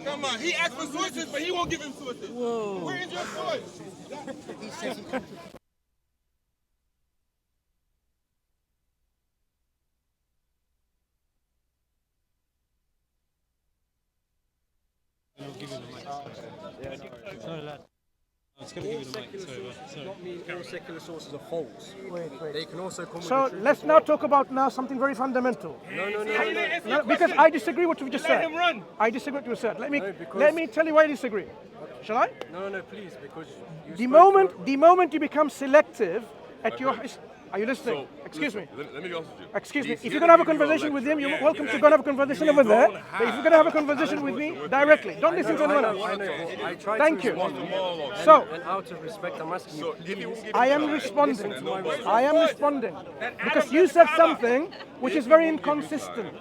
Come on, he asked for sources, but he won't give him sources. Whoa. Where is your source? It's going to give you the mic. Sorry. Not mean all secular sources are false. Wait. They can also come with So the truth let's as now well. talk about now something very fundamental. No. Because I disagree with what you just Let said. him run. I disagree with what you said. No, because- Let me tell you why I disagree. Shall I? No, please, because you The spoke for- moment you become selective at your... Are you listening? Excuse me. Let me be honest with you. Excuse me. He's If here you're going to have a give you conversation with him, lecture. you're welcome to go and have a conversation over there. But if you're going to have a conversation with me directly, don't listen to anyone else. I know. I tried Thank to you. respond. So, And out of respect, I'm asking you, please. I am responding. I am responding. Because you said something which is very inconsistent.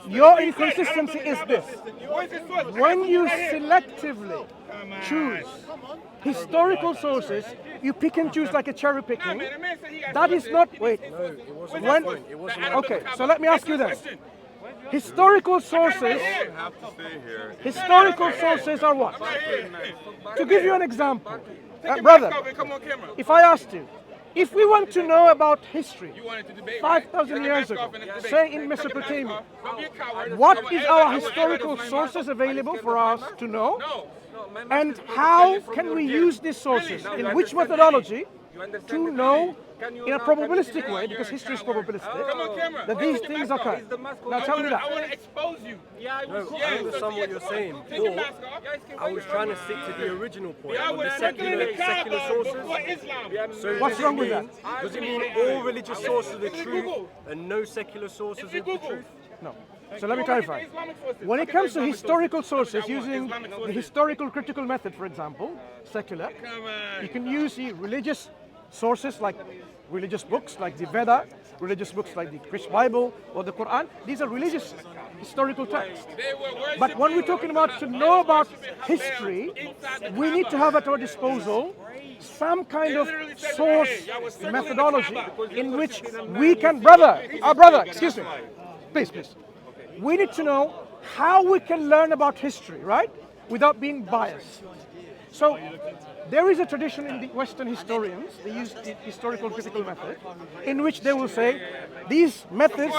Your inconsistency is this. When you selectively choose historical sources, you pick and choose like a cherry picking. That is not, wait. It wasn't When, my point. It wasn't my okay, so let me ask you then. Historical sources, historical sources are what? To give you an example, brother, if I asked you, if we want to know about history 5,000 years ago, say in Mesopotamia, what is our historical sources available for us to know? And how can we use these sources? In which methodology to know in a probabilistic way, because history is probabilistic, that these things occur? Now tell me I that. want to expose you. No, I understand what you're saying, but I was trying to stick to the original point on the secular sources. So What's does wrong it with mean- Does it mean all religious sources are the truth and no secular sources are the truth? No. So let me clarify. When it comes to historical sources, using the historical critical method, for example, secular, you can use the religious sources like religious books like the Veda, religious books like the Christian Bible or the Quran. These are religious historical texts. But when we're talking about to know about history, we need to have at our disposal some kind of source methodology in which we can, our brother, excuse me, please. We need to know how we can learn about history, right? Without being biased. So there is a tradition in the Western historians, they use the historical critical method, in which they will say, these methods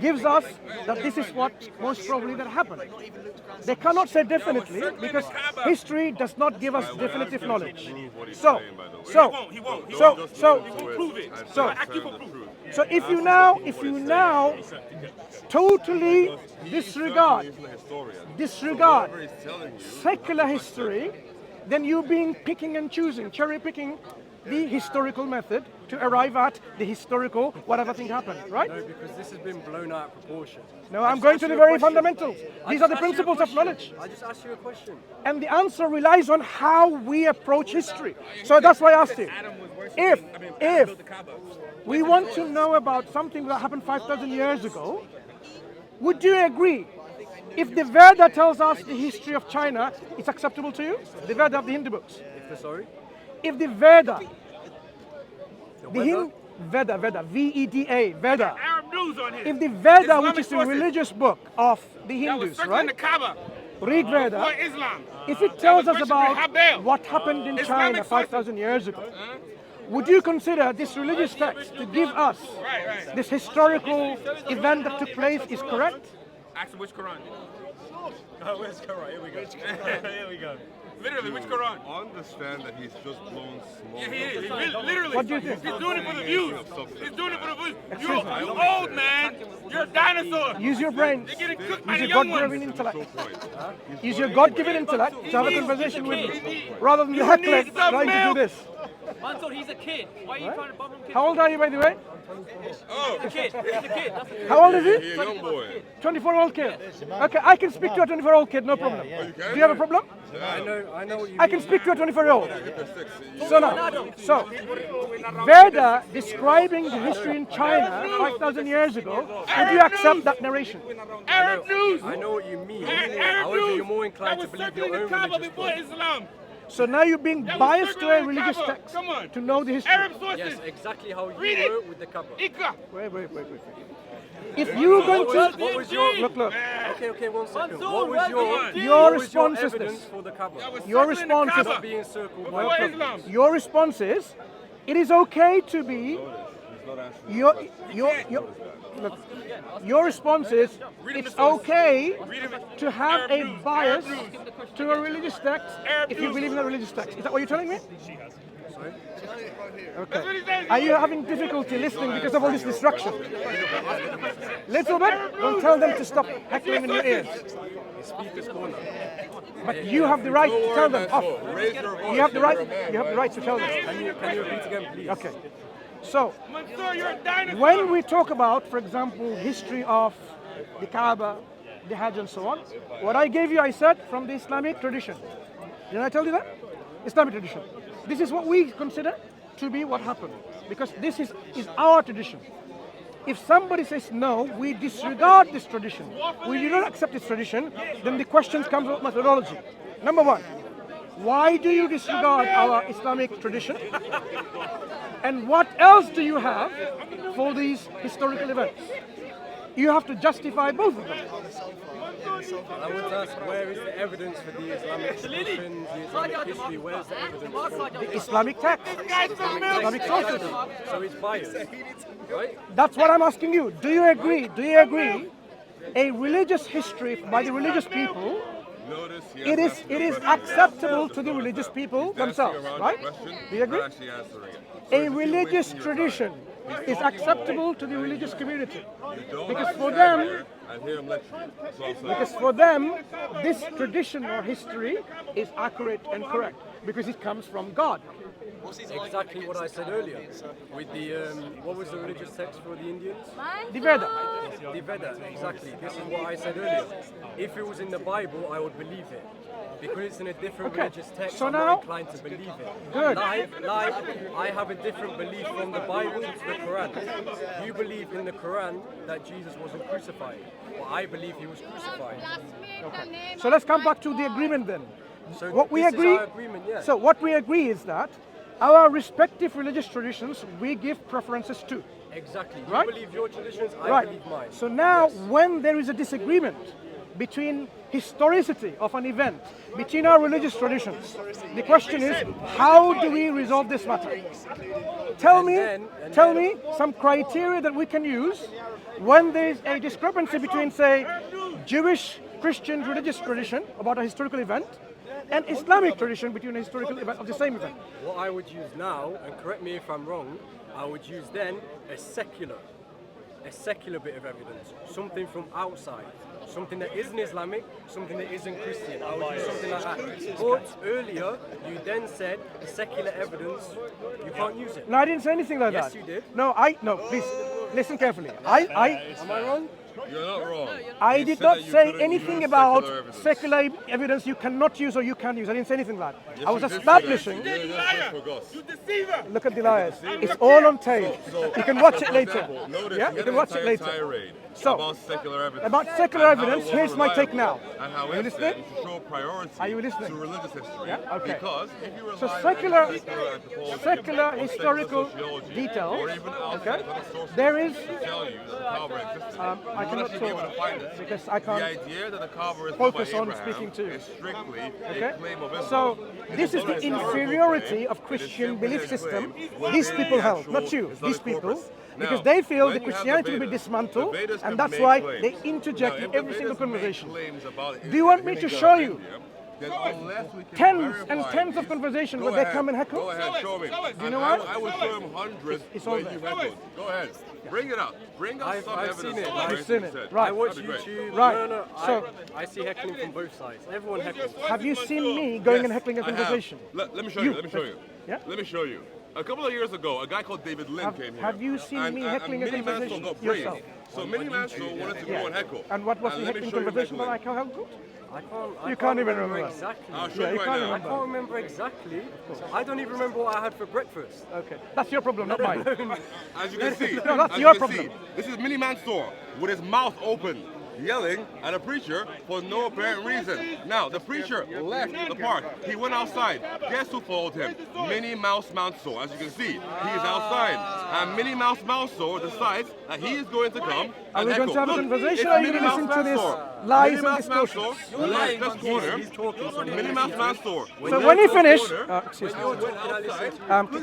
gives us that this is what most probably that happened. They cannot say definitely because history does not give us definitive knowledge. So if you now totally disregard secular history, then you're picking and choosing, cherry picking the historical method to arrive at the historical whatever thing happened, right? No, because this has been blown out of proportion. No, I'm going to the very fundamentals. These are the principles of knowledge. I just asked you a question. And the answer relies on how we approach history. So that's why I asked you. If we want to know about something that happened 5,000 years ago, would you agree? If the Veda tells us the history of China, it's acceptable to you? The Veda of the Hindu books. If the Veda, Veda, V-E-D-A, Veda. If the Veda, which is the religious book of the Hindus, right? Read Veda. If it tells us about what happened in China 5,000 years ago, would you consider this religious text to give us this historical event that took place is correct? Ask which Quran? Oh, where's Quran? Here we go. Here we go. Literally, which Quran? Understand that he's just blown small. Yeah, he is. Literally. What do you think? He's doing it for the views. He's doing it for the views. You're old, man. You're a dinosaur. Use your brains. You're getting cooked by Use the your young God-given ones. intellect. Use your God-given intellect to have a conversation with me, rather than the hecklers trying to do this. Mansur, he's a kid. Why are you trying to bump him? How old are you, by the way? Oh, He's a kid. He's a kid. That's a How old is he? He's a young boy. 24-year-old kid. Okay, I can speak to a 24-year-old kid, no problem. Do you have a problem? I know what you I can speak to a 24-year-old. So Veda describing the history in China 5,000 years ago, would you accept that narration? Arab news. I know what you mean. Arab However, news. you're more inclined That to was believe circling your the own Kaaba religious before book. Islam. So now you're being biased to a religious text Come on. to know the history. Arab sources. Yes, exactly how you Read it. were with the Kaaba. Ikra. Wait. If you were going to What was your look, Okay, 1 second. Mansur, What was your Your what was your response is evidence this. for the Kaaba? Your response is Not being circled by Before the Islam. your response is it is okay to be your look, your response is it's okay to have a bias to a religious text if you believe in a religious text. Is that what you're telling me? Okay. Are you having difficulty listening because of all this distraction? Little bit? Don't tell them to stop heckling in your ears. Speaker's corner. But you have the right to tell them off. You have the right. You have the right to tell them. Can you repeat again, please? Okay. So Mansur, you're a dinosaur. when we talk about, for example, history of the Kaaba, the Hajj, and so on, what I gave you, I said from the Islamic tradition. Did I tell you that? Islamic tradition. This is what we consider to be what happened, because this is our tradition. If somebody says no, we disregard this tradition, we do not accept this tradition, then the questions come about methodology. Number one, why do you disregard our Islamic tradition? And what else do you have for these historical events? You have to justify both of them. I would ask, where is the evidence for the Islamic tradition, the Islamic history? Where's the evidence for The Islamic text, Islamic sources. So it's biased, right? That's what I'm asking you. Do you agree? Do you agree? A religious history by the religious people, it is acceptable to the religious people themselves, right? Do you agree? A religious tradition is acceptable to the religious community because for them, this tradition or history is accurate and correct because it comes from God. Exactly what I said earlier. With the what was the religious text for the Indians? The Veda. The Veda. Exactly. This is what I said earlier. If it was in the Bible, I would believe it. Because it's in a different religious text, So I'm now- not inclined to believe it. Good. Live, I have a different belief from the Bible to the Quran. You believe in the Quran that Jesus wasn't crucified. Well, I believe he was crucified. So let's come back to the agreement then. So What we this agree. is our agreement, yeah. So what we agree is that our respective religious traditions we give preferences to. Exactly. You Right? believe your traditions, I Right. believe mine. So now, when there is a disagreement between historicity of an event, between our religious traditions, the question is, how do we resolve this matter? Tell me some criteria that we can use when there is a discrepancy between, say, Jewish, Christian religious tradition about a historical event and Islamic tradition between a historical event of the same event. What I would use now, and correct me if I'm wrong, I would use then a secular bit of evidence, something from outside, something that isn't Islamic, something that isn't Christian. I would use something like that. But earlier, you then said secular evidence, you can't use it. No, I didn't say anything like Yes, that. you did. No, please listen carefully. Am I wrong? You're not wrong. I You did said not that you say couldn't anything use about evidence. secular evidence you cannot use or you can use. I didn't say anything like that. Yes, I was you did say establishing. that. You Yeah, liar. that's for Gus. You deceiver. Look at the liars. It's all on tape. You can watch it For later. example, notice Yeah, he you had can an watch it entire later. tirade So, about secular evidence. about secular and how evidence, it here's my take now. reliable, and how Are you it listening? said to show priority Are you listening? to religious history. Yeah, okay. Because if you rely So on secular anthropology, or historical sociology, details, or even okay, outside sources there is, to tell you that the Kaaba existed, I you would cannot actually be able to talk find it. because I The can't idea that the Kaaba is focus by on Abraham speaking to you. is strictly Okay? a claim of Islam. So this is It's the not a historical inferiority claim, of it is Christian simply belief a system claim these within people the held, actual not you, Islamic these people, corpus. because Now, they feel when the you have Christianity will be Vedas, dismantled, the Vedas and can that's make why claims. they interject Now, in if the every single Vedas make conversation. claims about Do you want me to show you then unless we can tens and verify tens of these, conversations go where they ahead, come and heckle? Go ahead, show me. Do you know And what? I will show him hundreds It's where all you there. heckled. Go ahead. Bring it up. Bring us some I've evidence. seen it. of I've what seen you it. said. Right. I watch That'd be great. YouTube. Right. No, So- I see heckling from both sides. Everyone heckles. Have you seen me going and heckling a I have. conversation? Let me show You. you. Let me show you. Yeah? Let me show you. A couple of years ago, a guy called David Lynn Have- came here. have you seen me heckling a Mini Mansur conversation got brave. yourself? So Mini Mansur wanted to go and heckle. And what was the let me heckling show you conversation that I heckling. heckled? I You can't even remember. exactly. I'll show Yeah, you you right can't now. I remember. can't remember exactly. I don't even remember what I had for breakfast. Okay, that's your problem, not mine. As you can see, No, that's as your you can problem. see, this is Mini Mansur with his mouth open. yelling at a preacher for no apparent reason. Now, the preacher left the park. He went outside. Guess who followed him? Minnie Mouse Mansur. As you can see, he is outside. And Minnie Mouse Mansur decides that he is going to come Are and we going heckle. to have a Look, conversation it's or are you Minnie going to Mouse listen to this Mansur. lies Minnie and Mouse distortions? Mansur left this corner. He's talking, so Minnie Mouse Mansur. So when he finishes, Excuse me.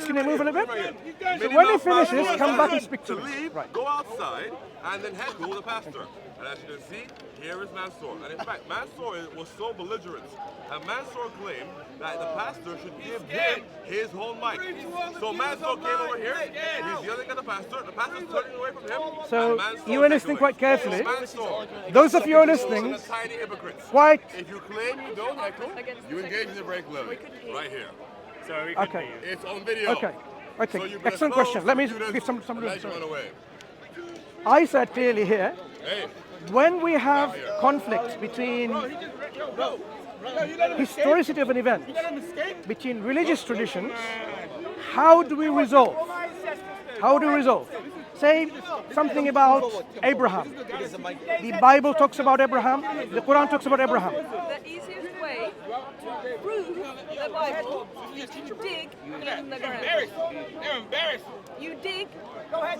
can you move a little bit? So Minnie when he Mouse finishes, Mansur come back and decided speak to me. leave, Right. go outside, and then heckle the pastor. And as you can see, here is Mansur. And in fact, Mansur was so belligerent. And Mansur claimed that the pastor should give him his whole mic. So Mansur came over here, he's yelling at the pastor's turning away from him. So and Mansur's you are listening heckling. quite carefully. Mansur, Those of you who are listening, the tiny hypocrites. quite If you claim you don't heckle, you engage in a break levy. Right here. okay. It's on video. Okay. Okay. So you Excellent can question. Let me expose give some room. and let you run away. I said clearly here, Hey. when we have conflict between historicity of an event, between religious traditions, how do we resolve? How do we resolve? Say something about Abraham. The Bible talks about Abraham. The Quran talks about Abraham. The easiest way to prove the Bible is to dig in the ground. They're embarrassed. You dig,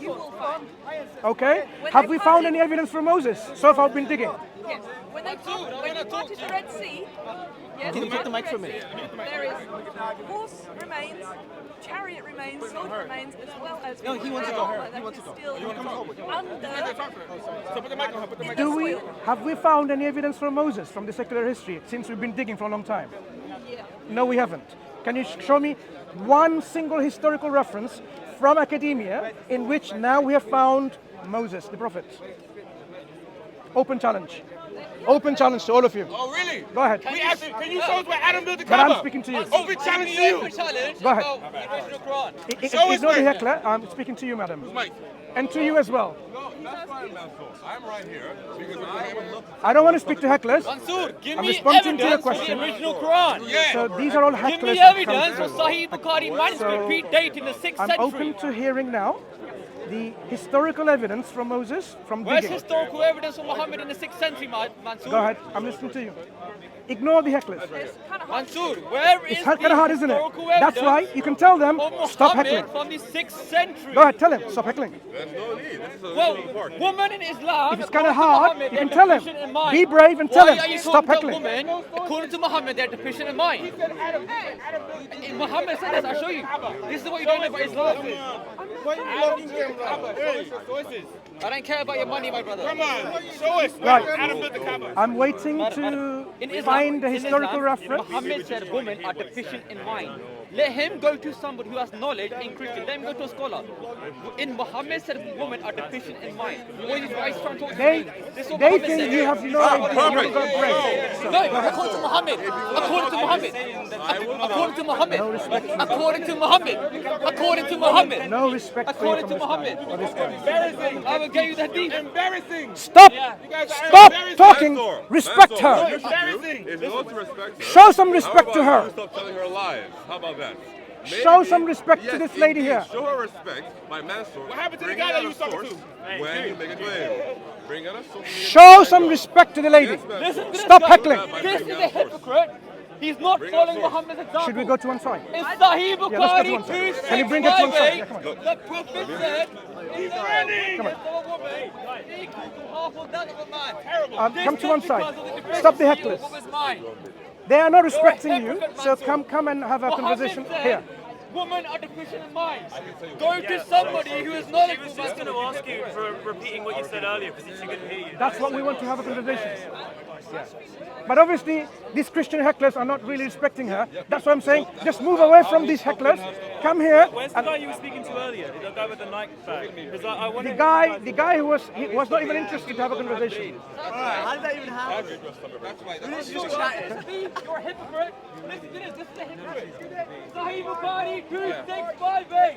you will find. Okay? Have we found any evidence for Moses? So far, we've been digging. Yes. When they parted the Red Sea, yes, Can you take the mic from me? there is horse remains, chariot remains, sword remains, as well as no, he wants to go. He wants to go. Do have we found any evidence for Moses from the secular history since we've been digging for a long time? Yeah. No, we haven't. Can you show me one single historical reference from academia in which now we have found Moses, the prophet? Open challenge. Open challenge to all of you. Oh, really? Go ahead. We asked him, can you show us where Adam built the But Kaaba? I'm speaking to you. Open challenge to you. Go ahead. The original Quran. Ignore the heckler. I'm speaking to you, madam. Mike. And to you as well. No, that's fine, Mansur. I'm right here because I am I don't want to speak to hecklers. Mansur, give I'm me responding to your evidence for the question. original Quran. So these are all hecklers. Give me that come evidence for through. Sahih Bukhari manuscript predating the 6th I'm century. open to hearing now the historical evidence from Moses from Where's digging. historical evidence of Muhammad in the 6th century, Mansur? Go ahead. I'm listening to you. Ignore the hecklers. Mansur, where is It's the kind of hard, isn't it? historical That's evidence why you can tell them, of stop Muhammad heckling. from the 6th century? Go ahead, tell him, stop heckling. There's no need. This is a Well, part. women in Islam, If it's kind of according to hard, Muhammad, you can they're tell him. deficient in mind. Be brave and tell Why him, are you stop talking to heckling. women? According to Muhammad, they're deficient in mind. And Muhammad said this, I'll show you. This is what you don't know about Islam. I don't care about your money, my brother. Come on, show us where Right. Adam built the Kaaba. I'm waiting to find the historical reference. Muhammad said women are deficient in mind. Let him go to somebody who has knowledge in Christian. Let him go to a scholar. In Muhammad said women are deficient in mind. Why is he trying to talk to They, me? This is what they Muhammad think said. you have no idea. You haven't got brains. No, according to Muhammad. According to Muhammad. According to Muhammad. According to Muhammad. According to Muhammad. No respect for you According from to this guy. Muhammad. For this guy. Embarrassing. I will get you the hadith. Embarrassing. Stop! You guys are Stop embarrassing. talking! Mansur, Respect Mansur, her! what you should do Embarrassing. is not to respect her. Show some How respect about to her. you stop telling her lies? How about that? Show some respect to yes, this lady indeed, here. Show her respect by Mansur. What happened to the Bring guy out that a you was talking source to? when you make a claim. Bring out a source. Show some respect to the lady. Listen to this Stop guy. heckling. This is a hypocrite. He's not following Muhammad's example. Should we go to one side? In Sahih Yeah, let's go to Bukhari one side. 2, Can you bring it to one side? 658, Yeah, come on. the Prophet said, Come on. a woman equal to half of that of a man. Come to one This is side. because of the Stop the deficiency hecklers. of a woman's mind. They are not respecting you, so come and have a Muhammad conversation said, here. Women are deficient in mind. Go to somebody who is knowledgeable. I was just going to ask you for repeating what you said earlier because she couldn't hear you. That's what we want to have a conversation. Yeah. But obviously, these Christian hecklers are not really respecting her. That's what I'm saying. Just move away from these hecklers. Come here. Where's the guy you were speaking to earlier? The guy with the Nike bag? Because I The wanted guy who was not even interested to have a conversation. How did that even happen? You're a hypocrite. Listen to this. This is a hypocrite. Sahih Bukhari Matthew 6:58.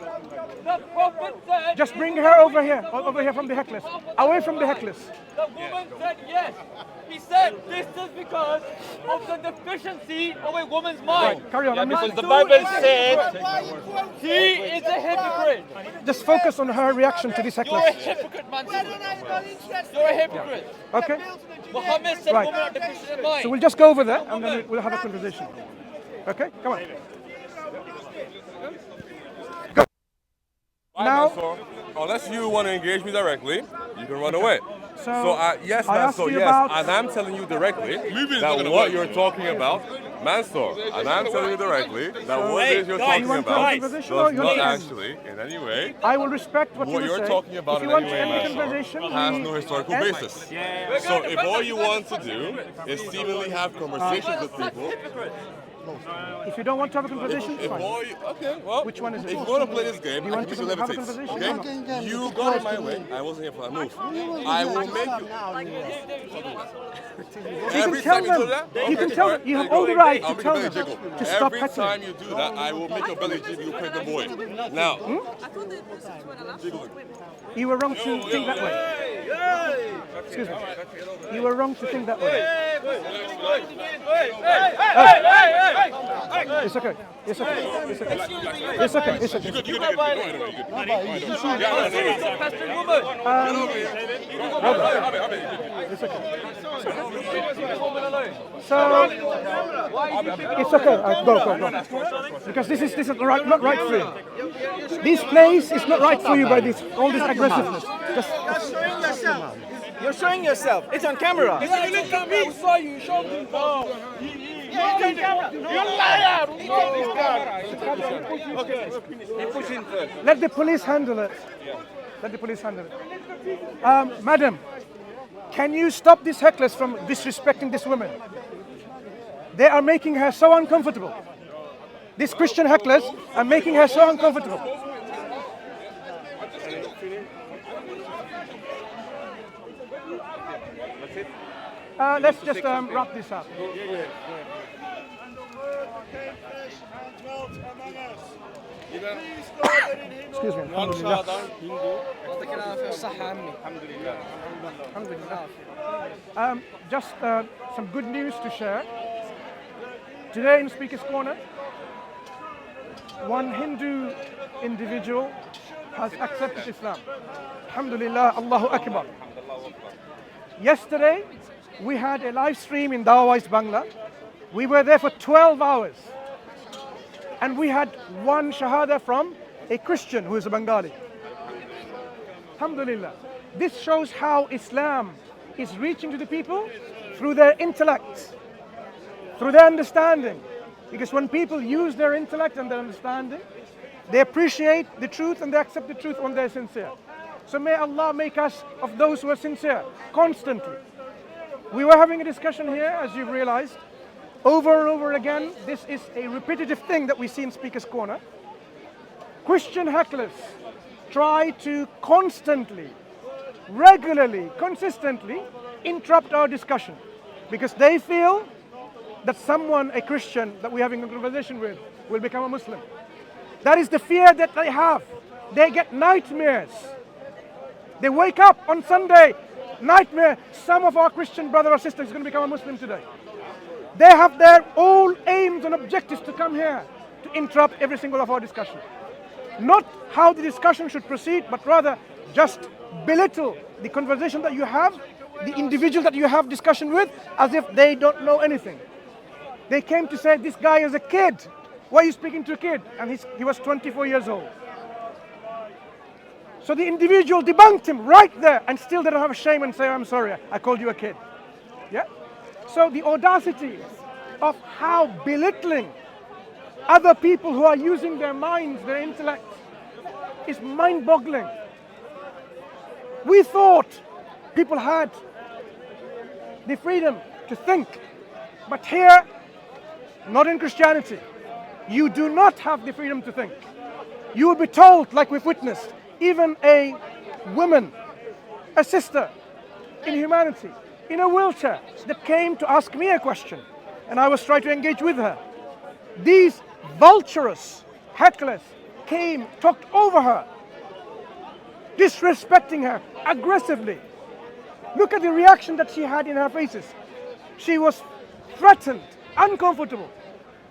The prophet said. Just bring her over here from the hecklers, away from the hecklers. The woman said yes. He said this is because of the deficiency of a woman's mind. Right, carry on. Because the Bible said he is a hypocrite. Just focus on her reaction to this hecklers. You're a hypocrite, Mansur. You're a hypocrite. Okay. Muhammad said Right. women are deficient in mind. So we'll just go over there and then we'll have a conversation. Okay, come on. Now- Now, unless you want to engage me directly, you can run away. So, Yes, I asked Mansur, you yes, about- and I'm telling you directly that what you're talking about, Mansur, and I'm telling you directly that what it is you're talking you want to have a about conversation does or you not want to- actually, in any way, I will respect what what you you're say. talking about If you in want any to way, end the Mansur, conversation, has we no historical end- basis. So if all you want to do is seemingly have conversations with people, If you don't want to have a conversation, if fine. all you, okay, well, Which one is it? if you want to play this game, Do you I want think to we should have a levitate, conversation? okay? You go on my way. I wasn't here for that move. I will make you. You can tell them. You can tell them. You have all the right to tell them to stop Every heckling. time you do that, I will make your belly jiggle, you pregnant boy. Now, I thought the Muslims weren't allowed to talk to women. You were wrong to think that way. Excuse me. You were wrong to think that way. It's okay. It's okay. It's okay. It's okay. It's okay. Pestering woman. It's okay. So it's okay. Go. Because this is right, not right for you. This place is not right for you by this all this aggressiveness. Just, You're showing yourself. It's on camera. You look at me. We saw you. Show me. You liar. let the police handle it. Let the police handle it. Madam, can you stop these hecklers from disrespecting this woman? They are making her so uncomfortable. These Christian hecklers are making her so uncomfortable. Let's just wrap this up. Excuse me. Alhamdulillah. Just some good news to share. Today in Speaker's Corner, one Hindu individual has accepted Islam. Alhamdulillah, Allahu Akbar. Yesterday, we had a live stream in Dawahist Bangla. We were there for 12 hours. And we had one shahada from a Christian who is a Bengali. Alhamdulillah. This shows how Islam is reaching to the people through their intellect, through their understanding. Because when people use their intellect and their understanding, they appreciate the truth and they accept the truth when they're sincere. So may Allah make us of those who are sincere constantly. We were having a discussion here, as you've realized, over and over again. This is a repetitive thing that we see in Speaker's Corner. Christian hecklers try to constantly, regularly, consistently interrupt our discussion because they feel that someone, a Christian that we're having a conversation with, will become a Muslim. That is the fear that they have. They get nightmares. They wake up on Sunday, nightmare, some of our Christian brother or sister is going to become a Muslim today. They have their own aims and objectives to come here to interrupt every single of our discussion. Not how the discussion should proceed, but rather just belittle the conversation that you have, the individual that you have discussion with, as if they don't know anything. They came to say, this guy is a kid. Why are you speaking to a kid? And he was 24 years old. So the individual debunked him right there, and still they don't have a shame and say, I'm sorry, I called you a kid. Yeah? So the audacity of how belittling other people who are using their minds, their intellect, is mind-boggling. We thought people had the freedom to think, but here, not in Christianity, you do not have the freedom to think. You will be told, like we've witnessed, even a woman, a sister in humanity, in a wheelchair, that came to ask me a question, and I was trying to engage with her. These vulturous hecklers came, talked over her, disrespecting her aggressively. Look at the reaction that she had in her faces. She was threatened, uncomfortable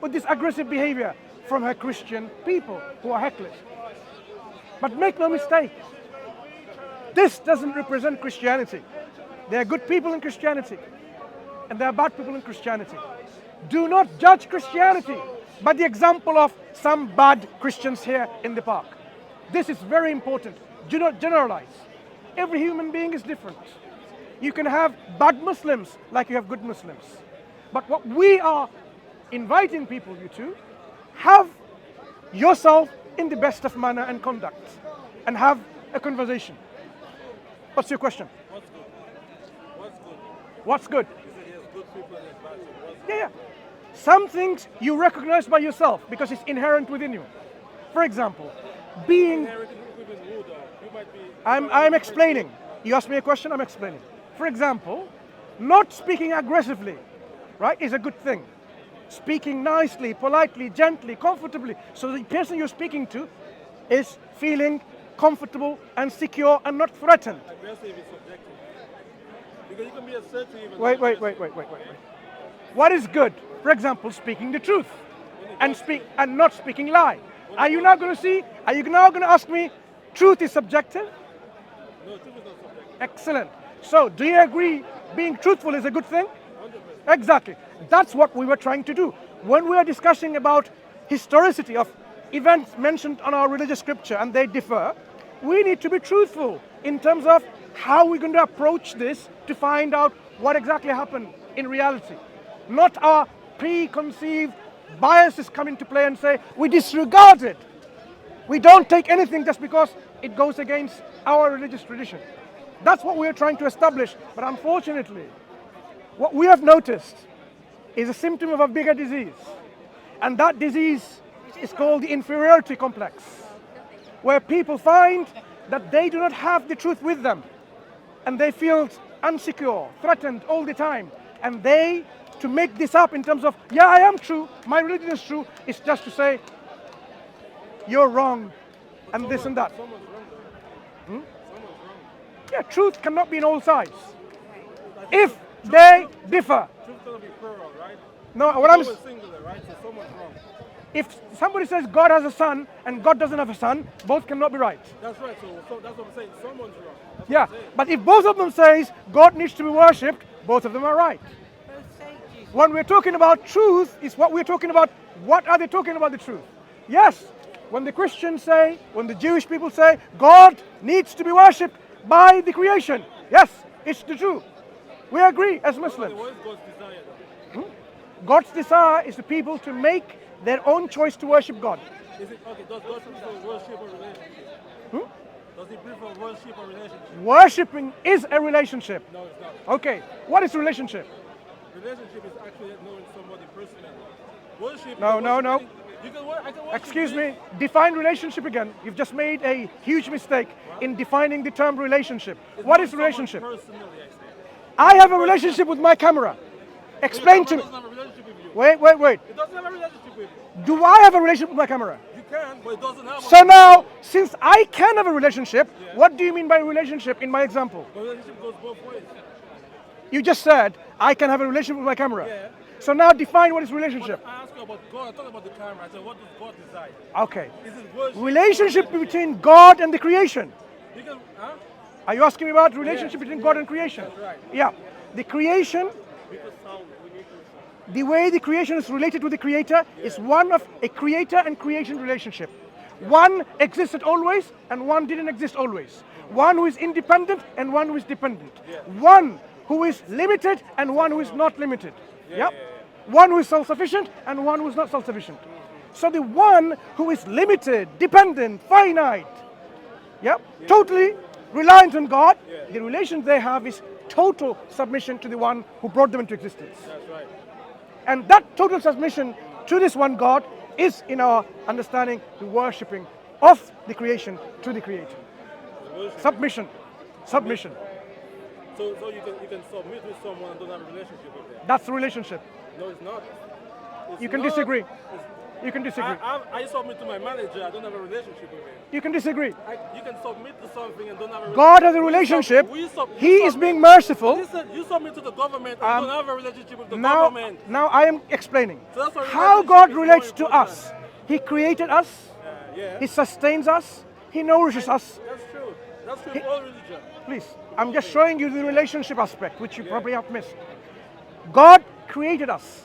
with this aggressive behavior from her Christian people who are hecklers. But make no mistake, this doesn't represent Christianity. There are good people in Christianity, and there are bad people in Christianity. Do not judge Christianity by the example of some bad Christians here in the park. This is very important. Do not generalize. Every human being is different. You can have bad Muslims like you have good Muslims. But what we are inviting people you to, have yourself in the best of manner and conduct and have a conversation. What's your question? What's good? Yeah. Some things you recognize by yourself because it's inherent within you. For example, being... I'm explaining. You asked me a question, I'm explaining. For example, not speaking aggressively, right, is a good thing. Speaking nicely, politely, gently, comfortably, so the person you're speaking to is feeling comfortable and secure and not threatened. Aggressive is subjective. Because you can be assertive. Wait. What is good? For example, speaking the truth and not speaking lie. Are you now going to ask me, truth is subjective? No, truth is not subjective. Excellent. So, do you agree being truthful is a good thing? 100%. Exactly. That's what we were trying to do. When we are discussing about historicity of events mentioned on our religious scripture and they differ, we need to be truthful in terms of how we're going to approach this to find out what exactly happened in reality. Not our preconceived biases come into play and say, we disregard it. We don't take anything just because it goes against our religious tradition. That's what we're trying to establish. But unfortunately, what we have noticed is a symptom of a bigger disease. And that disease is called the inferiority complex, where people find that they do not have the truth with them. And they feel insecure, threatened all the time. And they, to make this up in terms of, yeah, I am true, my religion is true, is just to say, you're wrong, and this and that. Yeah, truth cannot be in all sides. If they differ. Truth cannot be plural, right? No, what I'm saying. Singular, right? So someone's wrong. If somebody says God has a son and God doesn't have a son, both cannot be right. That's right. So that's what I'm saying. Someone's wrong. Yeah, but if both of them says God needs to be worshipped, both of them are right. When we're talking about truth, is what we're talking about. What are they talking about the truth? Yes, when the Christians say, when the Jewish people say, God needs to be worshipped by the creation. Yes, it's the truth. We agree as Muslims. What is God's desire though? God's desire is the people to make their own choice to worship God. Is it okay? Does God prefer worship or relationship? Does he prefer worship or relationship? Worshipping is a relationship. No, it's not. Okay, what is relationship? Relationship is actually knowing somebody personally. Worship. No. I can worship Excuse me, define relationship again. You've just made a huge mistake in defining the term relationship. What is relationship? Personally, I have a relationship with my camera. Explain to me. Wait. It doesn't have a relationship with you. Do I have a relationship with my camera? You can, but it doesn't have. So now, since I can have a relationship, what do you mean by relationship in my example? The relationship goes both ways. You just said I can have a relationship with my camera. Yeah. So now define what is relationship. I asked you about God. I talked about the camera. I said, what does God desire? Okay. Is it worship? Relationship between God and the creation. You can, huh? Are you asking me about relationship between God and creation? That's right. Yeah. The creation, the way the creation is related to the creator is one of a creator and creation relationship. One existed always and one didn't exist always. One who is independent and one who is dependent. One who is limited and one who is not limited. One who is self-sufficient and one who is not self-sufficient. So the one who is limited, dependent, finite, totally reliant on God, the relation they have is total submission to the one who brought them into existence. That's right. And that total submission to this one God is, in our understanding, the worshipping of the creation to the Creator. Submission. So you can submit with someone and don't have a relationship with them. That's the relationship. No, it's not. You can disagree. You can disagree. I submit to my manager. I don't have a relationship with him. You can disagree. You can submit to something and don't have a relationship. God has a relationship. He is being merciful. Listen, you submit to the government and don't have a relationship with the Now, government. now I am explaining So that's why how relationship God is more relates to important. us. He created us. Yeah. He sustains us. He nourishes us. That's true. That's true for all religion. Please, I'm just showing you the relationship aspect, which you probably have missed. God created us.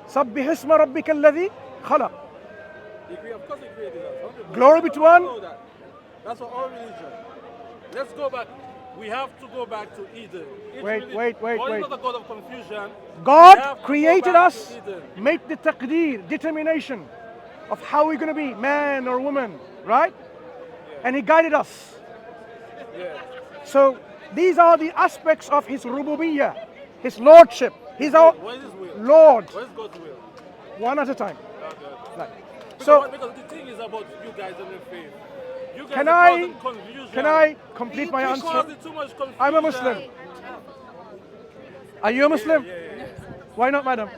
سبح اسم ربك الذي خلق. Of course he created us. 100%. Glory be to one. Know that. That's for all religion. Let's go back. We have to go back to Eden. Wait. God is not a God of confusion. God We have to go created back us, to Eden. made the taqdeer, determination of how we're going to be, man or woman, right? And He guided us. So these are the aspects of His rububiyyah, His lordship. He's our What is His will? Lord, What is God's will? one at a time. Right. Because So the thing is about you guys and the faith. You guys can are causing I confusion. complete my You're answer? causing too much confusion. I'm a Muslim. Are you a Muslim? Yeah. Why not, madam?